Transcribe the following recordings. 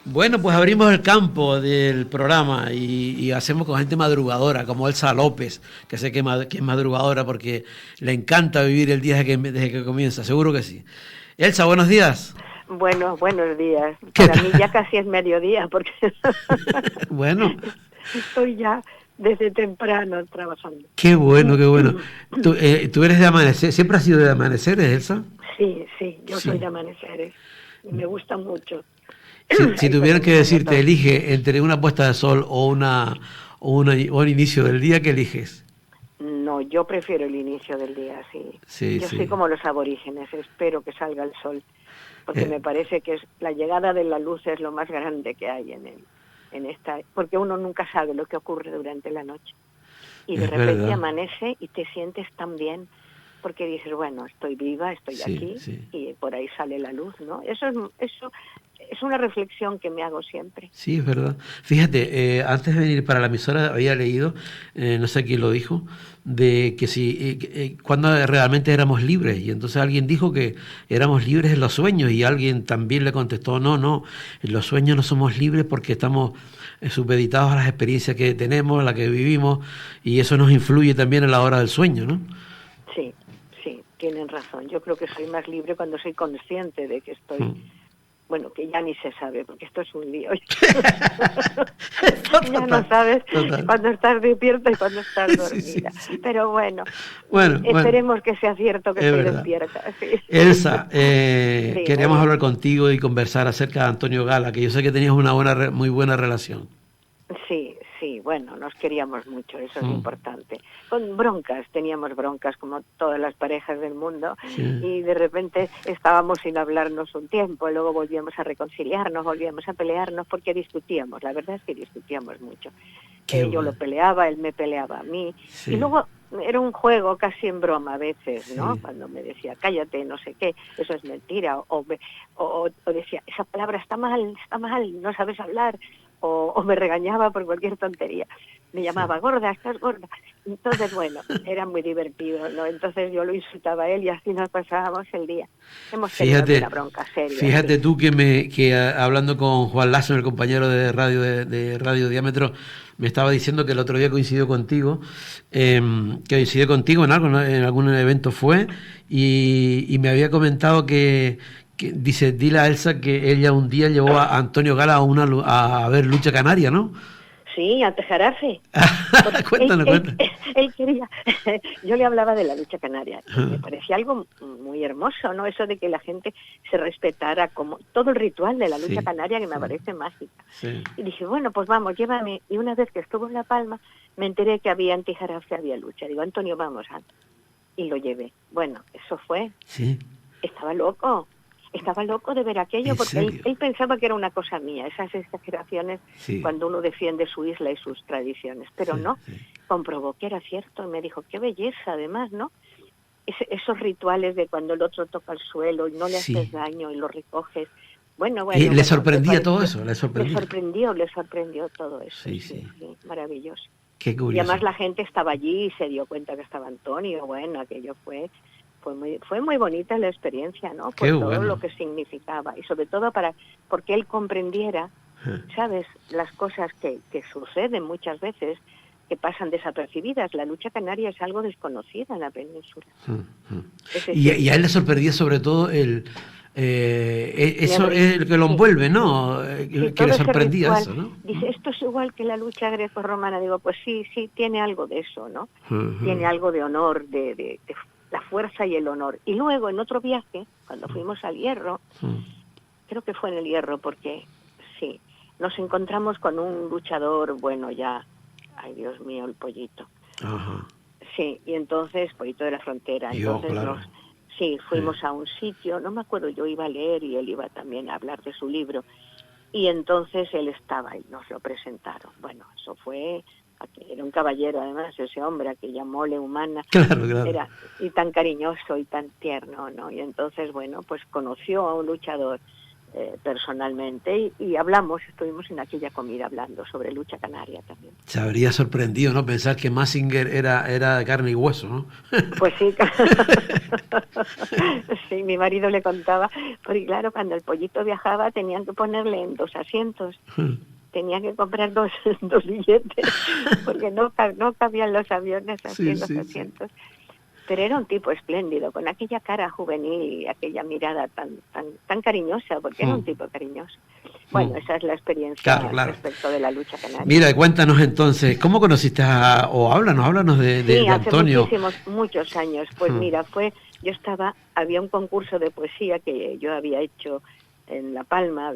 Bueno, pues abrimos el campo del programa y hacemos con gente madrugadora, como Elsa López, que sé que es madrugadora porque le encanta vivir el día desde que comienza, seguro que sí. Elsa, buenos días. Bueno, buenos días. ¿Qué Para tal? mí ya casi es mediodía porque Bueno, estoy ya desde temprano trabajando. qué bueno, qué bueno. ¿Tú eres de amanecer? ¿Siempre has sido de amaneceres, Elsa? Sí, sí, yo soy Sí. de amaneceres y me gusta mucho. Si Ay, tuvieran perdón, que que tengo decirte, tos. elige entre una puesta de sol o un inicio del día, ¿qué eliges? No, yo prefiero el inicio del día, sí. Sí, Yo soy sí. como los aborígenes, espero que salga el sol, porque Eh, me parece que la llegada de la luz es lo más grande que hay en esta, porque uno nunca sabe lo que ocurre durante la noche. Y de es repente verdad. amanece y te sientes tan bien, porque dices, bueno, estoy viva, estoy Sí, aquí, sí. y por ahí sale la luz, ¿no? Eso es una reflexión que me hago siempre. Sí, es verdad. Fíjate, antes de venir para la emisora había leído, no sé quién lo dijo, de que si cuando realmente éramos libres. Y entonces alguien dijo que éramos libres en los sueños y alguien también le contestó, no, no, en los sueños no somos libres porque estamos supeditados a las experiencias que tenemos, a las que vivimos y eso nos influye también a la hora del sueño, ¿no? Sí, sí, tienen razón. Yo creo que soy más libre cuando soy consciente de que estoy, Mm. bueno, que ya ni se sabe, porque esto es un lío. Ya no Total, sabes total. cuándo estás despierta y cuándo estás Sí, sí, dormida. sí. Pero bueno, Bueno, bueno, esperemos que sea cierto que es estoy verdad. despierta. Sí. Elsa, Dime, queríamos hablar dime. contigo y conversar acerca de Antonio Gala, que yo sé que tenías una muy buena relación. Sí, sí, bueno, nos queríamos mucho, eso es Mm, importante. Con broncas, teníamos broncas como todas las parejas del mundo sí, y de repente estábamos sin hablarnos un tiempo, luego volvíamos a reconciliarnos, volvíamos a pelearnos porque discutíamos, la verdad es que discutíamos mucho. qué Yo lo bueno. peleaba, él me peleaba a mí y Sí, luego era un juego casi en broma a veces, ¿no? sí, Cuando me decía, cállate, no sé qué, eso es mentira, o decía, esa palabra está mal, no sabes hablar, o me regañaba por cualquier tontería. Me sí. llamaba, gorda, estás gorda. Entonces, bueno, era muy divertido, ¿no? Entonces yo lo insultaba a él y así nos pasábamos el día. Hemos tenido alguna Fíjate, bronca seria, fíjate sí. tú hablando con Juan Lasso, el compañero de Radio Diámetro, me estaba diciendo que el otro día que coincidió contigo en algo, ¿no? En algún evento fue, y me había comentado que dice, dile a Elsa que ella un día llevó a Antonio Gala a ver Lucha Canaria, ¿no? Sí, a Tejarafe. Porque Cuéntanos, cuéntanos. él quería, yo le hablaba de la lucha canaria, y me parecía algo muy hermoso, ¿no? Eso de que la gente se respetara como todo el ritual de la lucha Sí, canaria que me sí, parece mágica. sí. Y dije, bueno, pues vamos, llévame. Y una vez que estuvo en La Palma, me enteré que había en Tijarafe, había lucha. Digo, Antonio, vamos, anda. Y lo llevé. Bueno, eso fue, Sí, estaba loco de ver aquello, en porque serio. él pensaba que era una cosa mía, esas exageraciones Sí, cuando uno defiende su isla y sus tradiciones, pero sí, no, sí. comprobó que era cierto y me dijo, qué belleza además, ¿no? Esos rituales de cuando el otro toca el suelo y no le haces Sí. daño y lo recoges. Bueno, Le me sorprendía todo pareció, eso, le sorprendía. le sorprendió todo eso, Sí, sí, sí. sí, maravilloso. Qué Y además curioso. la gente estaba allí y se dio cuenta que estaba Antonio, bueno, aquello fue muy bonita la experiencia, ¿no? Qué Por todo lo bueno. que significaba y sobre todo porque él comprendiera, ¿sabes? Las cosas que suceden muchas veces, que pasan desapercibidas. La lucha canaria es algo desconocida en la península. Es decir, Y a él le sorprendía sobre todo me eso es abrí, el que lo sí, envuelve, ¿no? sí, Que le todo ese sorprendía ritual. eso, ¿no? Dice, esto es igual que la lucha greco-romana. Digo, pues sí, sí, tiene algo de eso, ¿no? Tiene algo de honor, de la fuerza y el honor. Y luego, en otro viaje, cuando fuimos al Hierro, creo que fue en el Hierro, porque sí, nos encontramos con un luchador, bueno, ya, ay Dios mío, el Pollito. Ajá. Sí, y entonces, Pollito de la Frontera, Yo, entonces claro. sí, Sí. fuimos a un sitio, no me acuerdo, yo iba a leer y él iba también a hablar de su libro, y entonces él estaba y nos lo presentaron. Bueno, eso fue, era un caballero además, ese hombre, aquella mole humana, Claro, claro. era y tan cariñoso y tan tierno, ¿no? Y entonces, bueno, pues conoció a un luchador personalmente y hablamos, estuvimos en aquella comida hablando sobre lucha canaria también. Se habría sorprendido, ¿no? Pensar que Mazinger era de carne y hueso, ¿no? Pues sí, sí, mi marido le contaba, porque claro, cuando el pollito viajaba tenían que ponerle en 2 asientos. Tenía que comprar dos billetes porque no cabían los aviones así en los asientos. Sí. Pero era un tipo espléndido, con aquella cara juvenil y aquella mirada tan cariñosa, porque era un tipo cariñoso. Bueno, esa es la experiencia respecto de la lucha canaria. Mira, cuéntanos entonces, ¿cómo conociste háblanos de Antonio? Hace muchos años. Pues mira, había un concurso de poesía que yo había hecho en La Palma,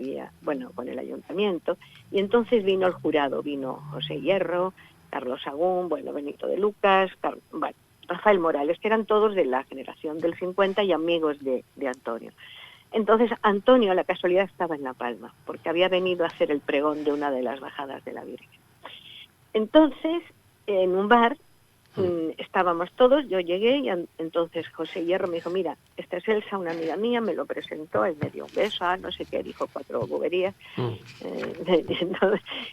con el ayuntamiento, y entonces vino el jurado, vino José Hierro, Carlos Sagún, Benito de Lucas, Rafael Morales, que eran todos de la generación del 50 y amigos de Antonio. Entonces Antonio, a la casualidad, estaba en La Palma, porque había venido a hacer el pregón de una de las bajadas de la Virgen. Entonces, en un bar, estábamos todos, yo llegué y entonces José Hierro me dijo, mira, esta es Elsa, una amiga mía, me lo presentó, él me dio un beso, no sé qué, dijo 4 boberías.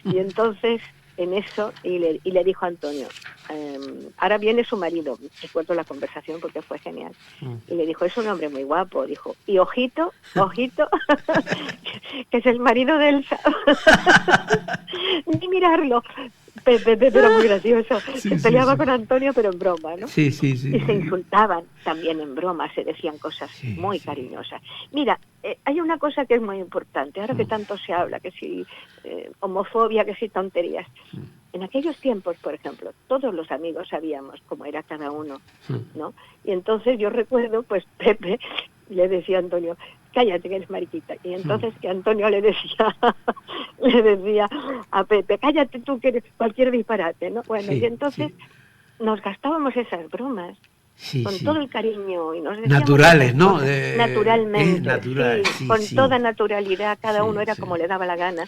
Y entonces en eso, y le dijo a Antonio, ahora viene su marido, recuerdo la conversación porque fue genial, y le dijo, es un hombre muy guapo, dijo, y ojito, que es el marido de Elsa. Ni mirarlo. Pero muy gracioso. Se peleaba con Antonio, pero en broma, ¿no? Sí. Y se insultaban también en broma, se decían cosas muy cariñosas. Mira, hay una cosa que es muy importante, ahora que tanto se habla, que si homofobia, que si tonterías. En aquellos tiempos, por ejemplo, todos los amigos sabíamos cómo era cada uno, ¿no? Y entonces yo recuerdo, pues Pepe le decía a Antonio, cállate que eres mariquita. Y entonces que Antonio le decía a Pepe, cállate tú que eres cualquier disparate, ¿no? Y entonces nos gastábamos esas bromas con todo el cariño y nos decíamos naturales, ¿no? Naturalmente, con toda naturalidad, cada uno era como le daba la gana.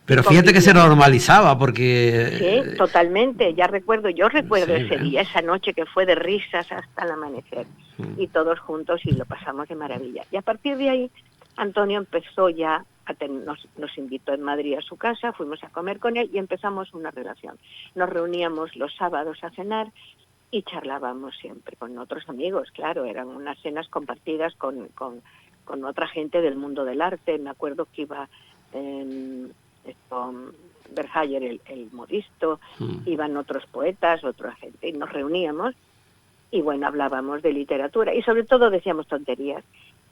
Pero fíjate que se normalizaba porque... Sí, totalmente, yo recuerdo ese día, esa noche que fue de risas hasta el amanecer, y todos juntos y lo pasamos de maravilla. Y a partir de ahí, Antonio empezó ya, nos invitó en Madrid a su casa, fuimos a comer con él y empezamos una relación. Nos reuníamos los sábados a cenar y charlábamos siempre con otros amigos, claro, eran unas cenas compartidas con otra gente del mundo del arte. Me acuerdo que iba... Verhaer, el modisto, iban otros poetas, otra gente, y nos reuníamos y hablábamos de literatura y sobre todo decíamos tonterías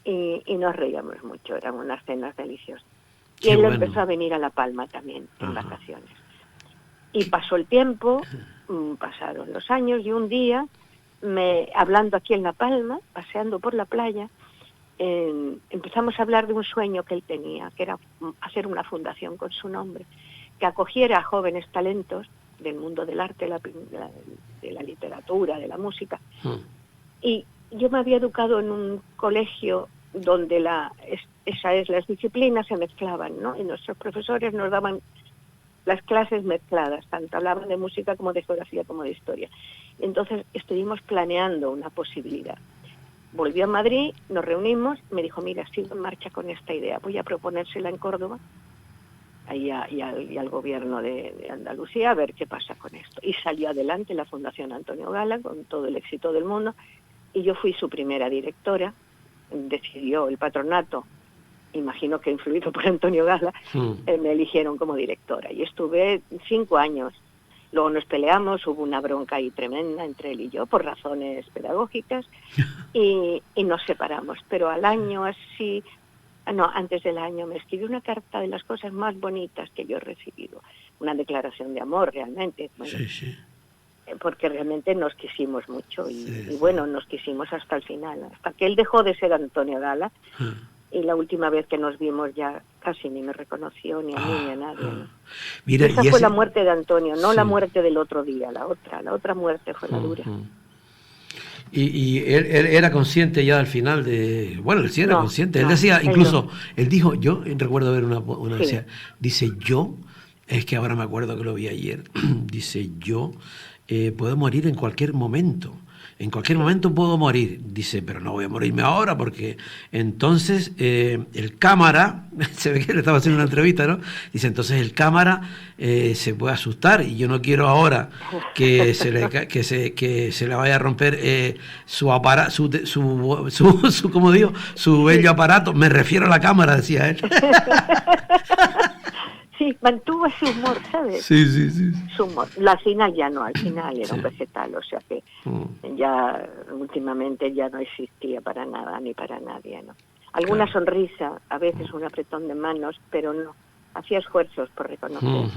y nos reíamos mucho, eran unas cenas deliciosas. Y él empezó a venir a La Palma también en vacaciones. Y pasó el tiempo, pasaron los años y un día, hablando aquí en La Palma, paseando por la playa, empezamos a hablar de un sueño que él tenía, que era hacer una fundación con su nombre, que acogiera a jóvenes talentos del mundo del arte, de la literatura, de la música. Y yo me había educado en un colegio donde las disciplinas se mezclaban, ¿no? Y nuestros profesores nos daban las clases mezcladas, tanto hablaban de música como de geografía como de historia. Entonces estuvimos planeando una posibilidad. Volvió a Madrid, nos reunimos, me dijo, mira, sigo en marcha con esta idea, voy a proponérsela en Córdoba y al gobierno de Andalucía a ver qué pasa con esto. Y salió adelante la Fundación Antonio Gala con todo el éxito del mundo y yo fui su primera directora. Decidió el patronato, imagino que influido por Antonio Gala, me eligieron como directora y estuve 5 años. Luego nos peleamos, hubo una bronca ahí tremenda entre él y yo por razones pedagógicas y nos separamos. Pero al año antes del año me escribió una carta de las cosas más bonitas que yo he recibido. Una declaración de amor realmente. Porque realmente nos quisimos mucho y nos quisimos hasta el final. Hasta que él dejó de ser Antonio Gala y la última vez que nos vimos ya casi ni me reconoció, ni a mí ni a nadie. ¿No? Mira, esa fue la muerte de Antonio, no la muerte del otro día, la otra muerte fue la dura. Y él era consciente ya al final de... Bueno, él sí era consciente. Él decía, incluso, él dijo, yo recuerdo ver una dice, yo, es que ahora me acuerdo que lo vi ayer, dice, yo puedo morir en cualquier momento. en cualquier momento puedo morir. Dice, pero no voy a morirme ahora porque entonces el cámara, se ve que le estaba haciendo una entrevista, ¿no? Dice, entonces el cámara se puede asustar y yo no quiero ahora que se le vaya a romper su aparato, como digo, su bello aparato. Me refiero a la cámara, decía él. Sí, mantuvo ese humor, ¿sabes? Sí. Su humor. Al final ya no, al final era un vegetal, o sea que ya últimamente ya no existía para nada ni para nadie, ¿no? Alguna sonrisa, a veces un apretón de manos, pero no. Hacía esfuerzos por reconocer.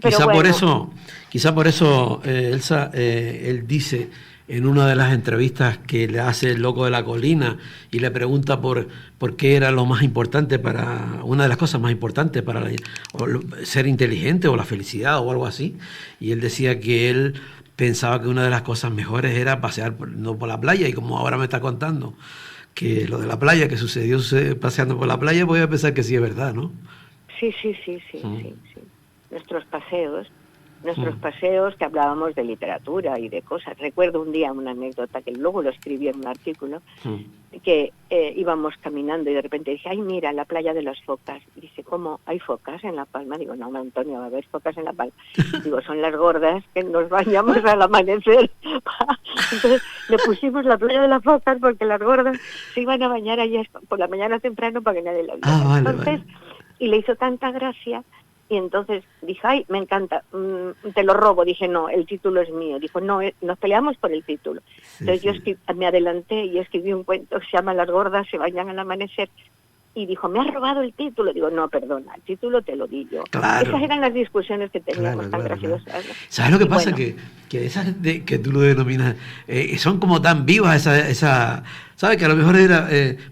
Quizá por eso, Elsa, él dice en una de las entrevistas que le hace el Loco de la Colina y le pregunta por qué era lo más importante una de las cosas más importantes para ser inteligente o la felicidad o algo así, y él decía que él pensaba que una de las cosas mejores era pasear por la playa, y como ahora me está contando que lo de la playa que sucedió paseando por la playa, voy a pensar que sí es verdad, ¿no? Sí. Nuestros paseos que hablábamos de literatura y de cosas. Recuerdo un día una anécdota que luego lo escribí en un artículo, que íbamos caminando y de repente dije, ay, mira, la playa de las focas. Y dice, ¿cómo? ¿Hay focas en La Palma? Digo, no, Antonio, va a haber focas en La Palma. Digo, son las gordas que nos bañamos al amanecer. Entonces le pusimos la playa de las focas porque las gordas se iban a bañar allá por la mañana temprano para que nadie la viera. Entonces, y le hizo tanta gracia, y entonces dije, ay, me encanta, te lo robo. Dije, no, el título es mío. Dijo, no, nos peleamos por el título. Entonces yo me adelanté y escribí un cuento que se llama Las gordas se bañan al amanecer. Y dijo, me has robado el título. Digo, no, perdona, el título te lo di yo. Claro. Esas eran las discusiones que teníamos tan graciosas. Claro. ¿Sabes lo que pasa? Bueno, que esas que tú lo denominas, son como tan vivas, esa ¿sabes? Que a lo mejor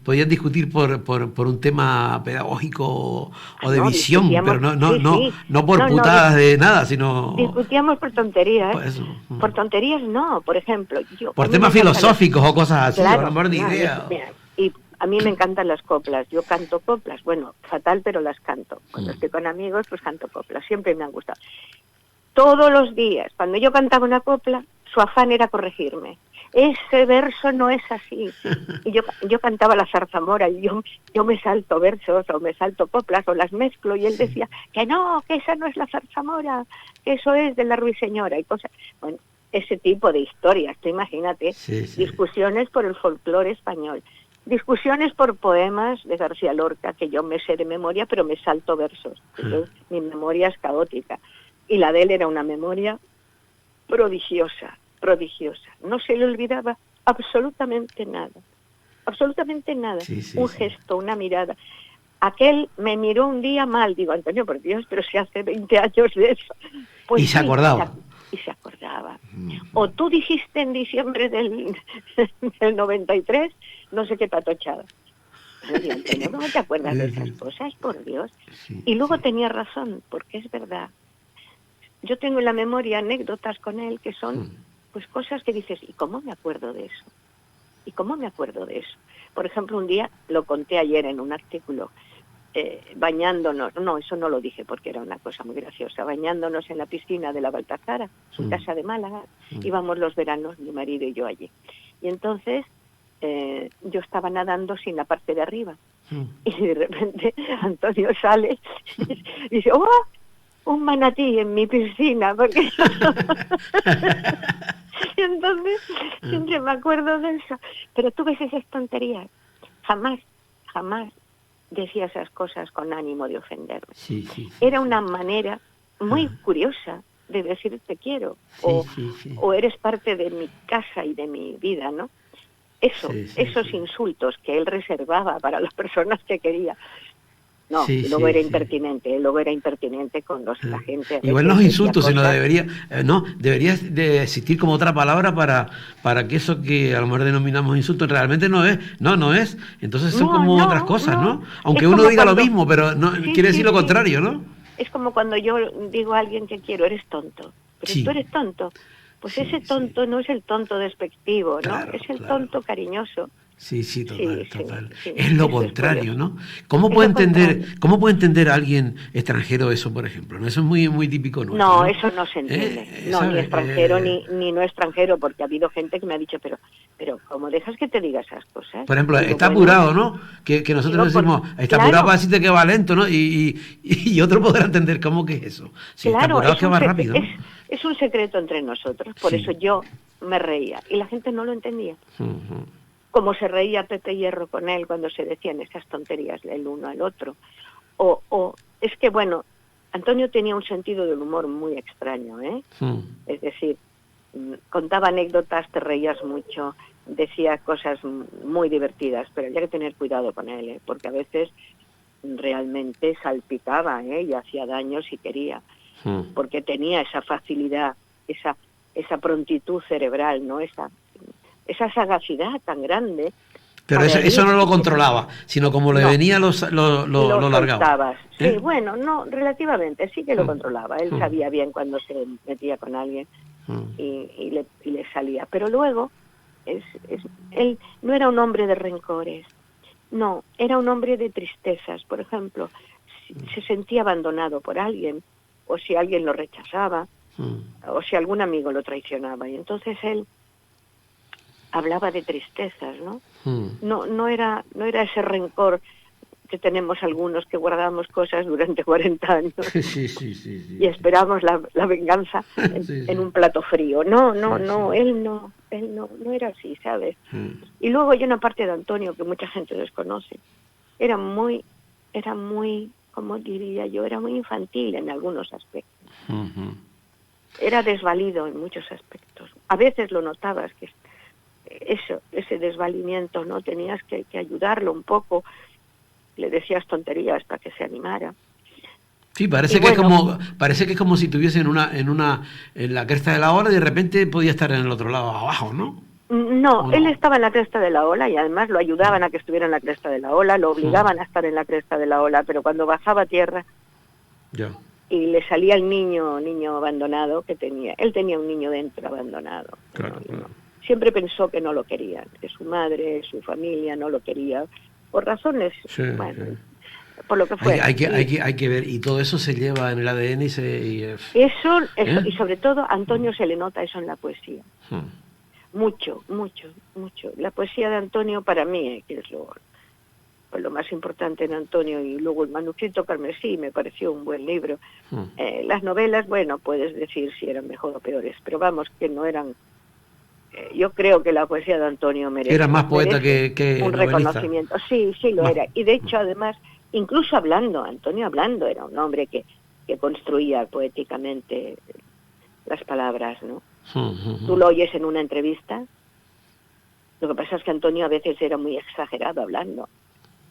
podían discutir por un tema pedagógico o de visión, pero no por putadas de nada, sino... Discutíamos por tonterías. Por tonterías no, por ejemplo. Por temas filosóficos o cosas así, claro, a lo mejor ni idea. Y a mí me encantan las coplas, yo canto coplas, bueno, fatal, pero las canto. Cuando estoy con amigos, pues canto coplas, siempre me han gustado. Todos los días, cuando yo cantaba una copla, su afán era corregirme. Ese verso no es así. Y yo cantaba la zarzamora y yo me salto versos o me salto coplas o las mezclo, y él decía que no, que esa no es la zarzamora, que eso es de la ruiseñora y cosas. Bueno, ese tipo de historias, tú imagínate, discusiones por el folclore español. Discusiones por poemas de García Lorca, que yo me sé de memoria, pero me salto versos. Entonces, mi memoria es caótica. Y la de él era una memoria prodigiosa. No se le olvidaba absolutamente nada. Un gesto, una mirada. Aquel me miró un día mal. Digo, Antonio, por Dios, pero si hace 20 años de eso. Pues y se acordaba. Y se acordaba. O tú dijiste en diciembre del 93, no sé qué patochada. Oye, Antonio, ¿no te acuerdas de esas cosas? Por Dios. Y luego tenía razón, porque es verdad. Yo tengo en la memoria anécdotas con él que son pues cosas que dices, ¿y cómo me acuerdo de eso? Por ejemplo, un día, lo conté ayer en un artículo, bañándonos, no, eso no lo dije porque era una cosa muy graciosa, bañándonos en la piscina de la Baltasara, su casa de Málaga, íbamos los veranos, mi marido y yo allí. Y entonces yo estaba nadando sin la parte de arriba. Y de repente Antonio sale y dice, ¡oh! Un manatí en mi piscina, porque y entonces siempre me acuerdo de eso. Pero tú ves esas tonterías, jamás decía esas cosas con ánimo de ofenderme. Era una manera muy curiosa de decir te quiero, o eres parte de mi casa y de mi vida, ¿no? Esos insultos que él reservaba para las personas que quería. No, luego era impertinente con la gente. Igual no es insulto, sino debería de existir como otra palabra para que eso que a lo mejor denominamos insulto realmente no es. Entonces son como otras cosas, ¿no? Aunque uno diga lo mismo, pero no quiere decir lo contrario, ¿no? Es como cuando yo digo a alguien que quiero, eres tonto. Pero tú eres tonto. Pues ese tonto no es el tonto despectivo, ¿no? Es el tonto cariñoso. Sí, sí, total, sí, total. sí, Es lo eso contrario, es ¿no? contrario. ¿Cómo puede entender a alguien extranjero eso, por ejemplo? ¿No? Eso es muy, muy típico nuestro, No, ¿no? eso no se entiende. No, ni ¿Sabes? extranjero ni no extranjero, porque ha habido gente que me ha dicho, pero ¿cómo dejas que te diga esas cosas? Por ejemplo, Digo, está bueno, apurado, ¿no? Que nosotros digo, decimos, está apurado para claro, decirte que va lento, ¿no? Y otro podrá entender cómo que es eso. Si está claro, apurado es que va rápido, ¿no? es un secreto entre nosotros, por eso Sí. yo me reía y la gente no lo entendía. Ujú. Como se reía Pepe Hierro con él cuando se decían esas tonterías el uno al otro. Es que, bueno, Antonio tenía un sentido del humor muy extraño, ¿eh? Es decir, contaba anécdotas, te reías mucho, decía cosas muy divertidas, pero había que tener cuidado con él, ¿eh? Porque a veces realmente salpicaba, ¿eh? Y hacía daño si quería, porque tenía esa facilidad, esa prontitud cerebral, ¿no? Esa sagacidad tan grande Pero para eso herir. no lo controlaba, sino como le No, venía lo lo largaba. soltabas. Sí, ¿Eh? bueno, no, relativamente, sí que lo Mm, controlaba. Él mm, sabía bien cuando se metía con alguien mm. y le salía. Pero luego, él no era un hombre de rencores, no, era un hombre de tristezas. Por ejemplo, si se sentía abandonado por alguien, o si alguien lo rechazaba, o si algún amigo lo traicionaba. Y entonces él hablaba de tristezas, ¿no? No era ese rencor que tenemos algunos que guardamos cosas durante 40 años Sí, sí, sí, y sí. esperamos la venganza Sí, en sí. un plato frío. No, Sí, sí. él no era así, ¿sabes? Y luego hay una parte de Antonio que mucha gente desconoce. Era muy, ¿cómo diría yo? Era muy infantil en algunos aspectos. Era desvalido en muchos aspectos. A veces lo notabas que ese desvalimiento, ¿no? Tenías que ayudarlo un poco, le decías tonterías para que se animara. Sí, Y bueno, parece que es como si estuviese en la cresta de la ola y de repente podía estar en el otro lado abajo, ¿no? no, ¿O él no? estaba en la cresta de la ola y además lo ayudaban a que estuviera en la cresta de la ola, lo obligaban a estar en la cresta de la ola, pero cuando bajaba a tierra Ya. y le salía el niño abandonado que tenía, él tenía un niño dentro abandonado, ¿no? Claro, claro. Siempre pensó que no lo querían, que su madre, su familia no lo quería, por razones, Sí, bueno, sí. por lo que fuera. Hay que ver, y todo eso se lleva en el ADN Eso, ¿eh? y sobre todo a Antonio se le nota eso en la poesía. Hmm. Mucho, mucho, mucho. La poesía de Antonio para mí, que es lo más importante en Antonio, y luego el manuscrito carmesí me pareció un buen libro. Las novelas, bueno, puedes decir si eran mejor o peores, pero vamos, que no eran... yo creo que la poesía de Antonio Era más poeta merece que un novelista. reconocimiento. Sí, sí lo Más. era. Y de hecho, además, incluso hablando, Antonio hablando, era un hombre que construía poéticamente las palabras, ¿no? Tú lo oyes en una entrevista. Lo que pasa es que Antonio a veces era muy exagerado hablando.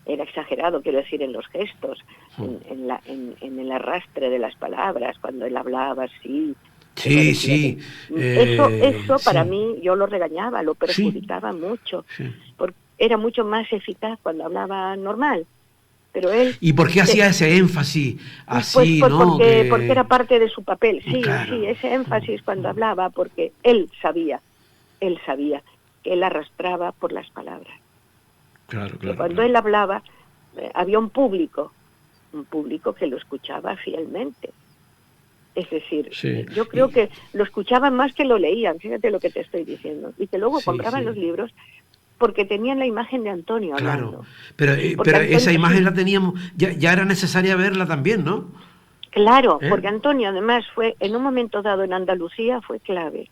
Era exagerado, quiero decir, en los gestos, en el arrastre de las palabras, cuando él hablaba así. Sí, sí. Eso para Sí, mí, yo lo regañaba, lo sí, perjudicaba mucho, sí. porque era mucho más eficaz cuando hablaba normal. Pero él... ¿Y por qué hacía ese énfasis Pues, así, no? porque era parte de su papel, sí, Claro. sí, ese énfasis cuando hablaba, porque él sabía que él arrastraba por las palabras. Claro, Que claro, cuando claro. él hablaba, había un público que lo escuchaba fielmente. Es decir, Sí. yo creo que lo escuchaban más que lo leían, fíjate lo que te estoy diciendo, y que luego Sí, compraban los sí. libros porque tenían la imagen de Antonio Claro. hablando. Porque Pero esa Antonio, imagen sí, la teníamos, ya era necesaria verla también, ¿no? claro, ¿Eh? porque Antonio además fue, en un momento dado en Andalucía, fue clave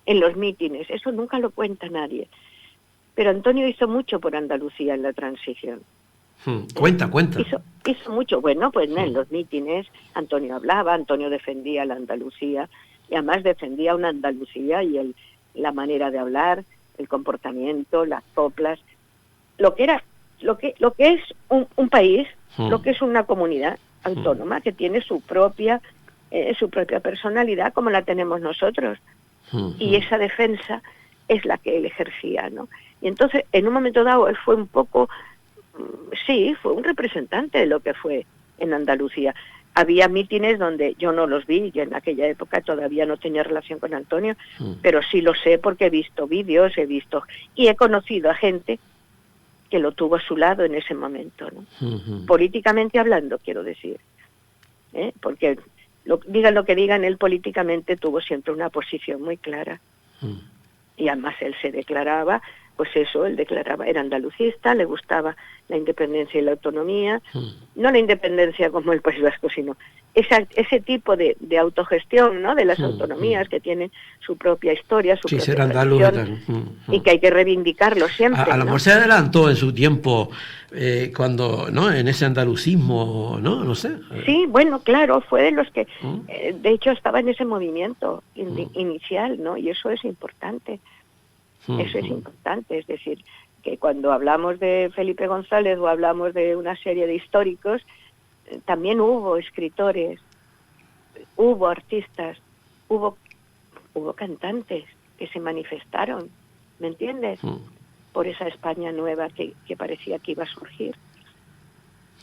en los mítines, eso nunca lo cuenta nadie. Pero Antonio hizo mucho por Andalucía en la transición. Cuenta. Hizo mucho. Bueno, pues en los mítines Antonio hablaba, Antonio defendía la Andalucía, y además defendía una Andalucía y la manera de hablar, el comportamiento, las coplas, lo que es un país, lo que es una comunidad autónoma que tiene su propia personalidad como la tenemos nosotros. Y esa defensa es la que él ejercía, ¿no? Y entonces, en un momento dado, él fue un poco, sí, fue un representante de lo que fue en Andalucía. había mítines donde yo no los vi, yo en aquella época todavía no tenía relación con Antonio, pero sí lo sé porque he visto vídeos, y he conocido a gente que lo tuvo a su lado en ese momento, ¿no? Políticamente hablando, quiero decir, porque digan lo que digan, él políticamente tuvo siempre una posición muy clara, y además él se declaraba, pues eso, él declaraba, era andalucista, le gustaba la independencia y la autonomía, no la independencia como el País Vasco, sino ese tipo de autogestión, ¿no?, de las autonomías que tienen su propia historia, su propia tradición, y que hay que reivindicarlo siempre. A lo mejor se adelantó en su tiempo cuando, ¿no?, en ese andalucismo, no sé. Sí, bueno, claro, fue de los que, de hecho, estaba en ese movimiento inicial, ¿no? Y eso es importante. Eso es importante, es decir, que cuando hablamos de Felipe González o hablamos de una serie de históricos, también hubo escritores, hubo artistas, hubo cantantes que se manifestaron, ¿me entiendes? Por esa España nueva que parecía que iba a surgir.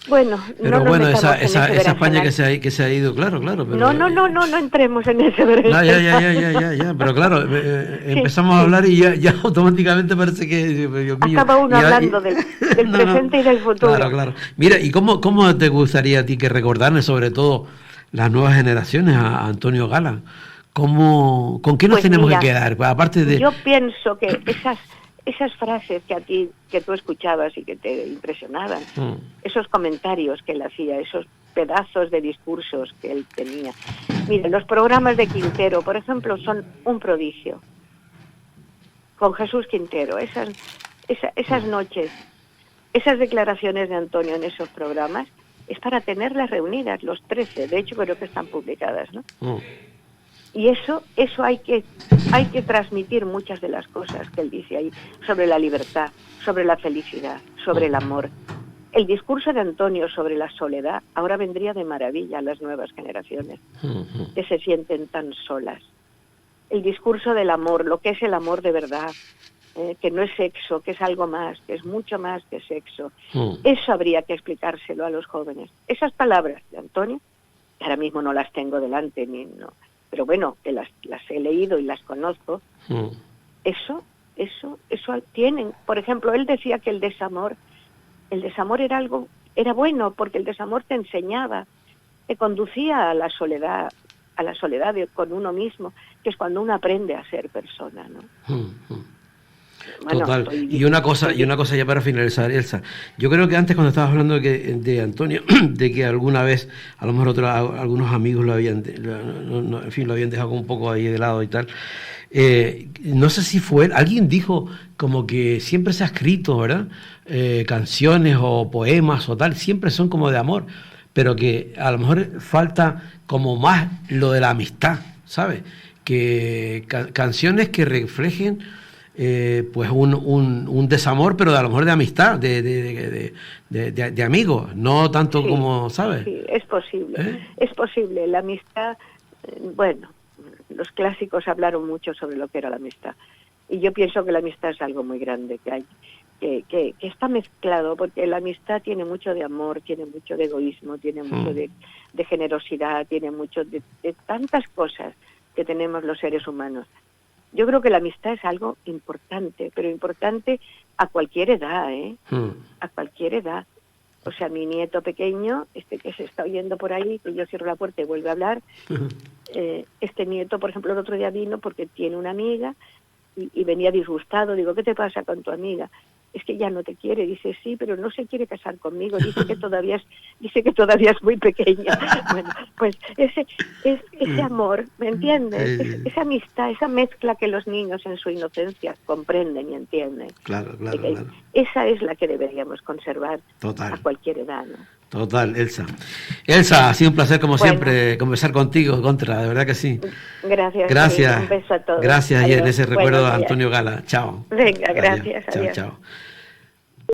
Bueno, pero no bueno, esa España que se ha ido, claro. Pero, no entremos en ese berenjenal. Ya, pero claro, empezamos a hablar y ya automáticamente parece que... Dios mío, acaba uno hablando del presente y del futuro. Claro. Mira, ¿y cómo te gustaría a ti que recordaran, sobre todo las nuevas generaciones, a Antonio Gala? ¿Con qué nos tenemos que quedar? Aparte de... Yo pienso que esas frases que tú escuchabas y que te impresionaban, esos comentarios que él hacía, esos pedazos de discursos que él tenía. Mira, los programas de Quintero, por ejemplo, son un prodigio. Con Jesús Quintero, esas noches, esas declaraciones de Antonio en esos programas, es para tenerlas reunidas, los 13, de hecho creo que están publicadas, ¿no? Y eso hay que transmitir muchas de las cosas que él dice ahí, sobre la libertad, sobre la felicidad, sobre el amor. El discurso de Antonio sobre la soledad ahora vendría de maravilla a las nuevas generaciones, que se sienten tan solas. El discurso del amor, lo que es el amor de verdad, que no es sexo, que es algo más, que es mucho más que sexo. Eso habría que explicárselo a los jóvenes. Esas palabras de Antonio, que ahora mismo no las tengo delante, pero bueno, que las he leído y las conozco, eso tienen. Por ejemplo, él decía que el desamor era bueno, porque el desamor te enseñaba, te conducía a la soledad con uno mismo, que es cuando uno aprende a ser persona, ¿no? Bueno, total. Y una cosa ya para finalizar, Elsa. Yo creo que antes, cuando estabas hablando de Antonio, de que alguna vez a lo mejor algunos amigos lo habían dejado un poco ahí de lado y tal. No sé si fue él, alguien dijo como que siempre se ha escrito, ¿verdad? Canciones o poemas o tal, siempre son como de amor, pero que a lo mejor falta como más lo de la amistad, ¿sabes? Que canciones que reflejen pues un desamor, pero a lo mejor de amistad, de amigos, no tanto como, ¿sabes? Sí, es posible, es posible. La amistad, bueno, los clásicos hablaron mucho sobre lo que era la amistad, y yo pienso que la amistad es algo muy grande que hay, que está mezclado, porque la amistad tiene mucho de amor, tiene mucho de egoísmo, tiene mucho de generosidad, tiene mucho de tantas cosas que tenemos los seres humanos. Yo creo que la amistad es algo importante, pero importante a cualquier edad, a cualquier edad. O sea, mi nieto pequeño, que se está oyendo por ahí, que yo cierro la puerta y vuelve a hablar, este nieto, por ejemplo, el otro día vino porque tiene una amiga y venía disgustado. Digo, ¿qué te pasa con tu amiga? Es que ya no te quiere. Dice, sí, pero no se quiere casar conmigo. Dice que todavía es muy pequeña. Bueno, pues ese amor, ¿me entiendes? Esa amistad, esa mezcla que los niños en su inocencia comprenden y entienden. Claro. Esa es la que deberíamos conservar. Total. A cualquier edad, ¿no? Total, Elsa. Elsa, ha sido un placer como siempre conversar contigo, Contra, de verdad que sí. Gracias. Un beso a todos. Gracias, adiós. Y en ese recuerdo de Antonio Gala. Chao. Venga, gracias. Adiós. Chao.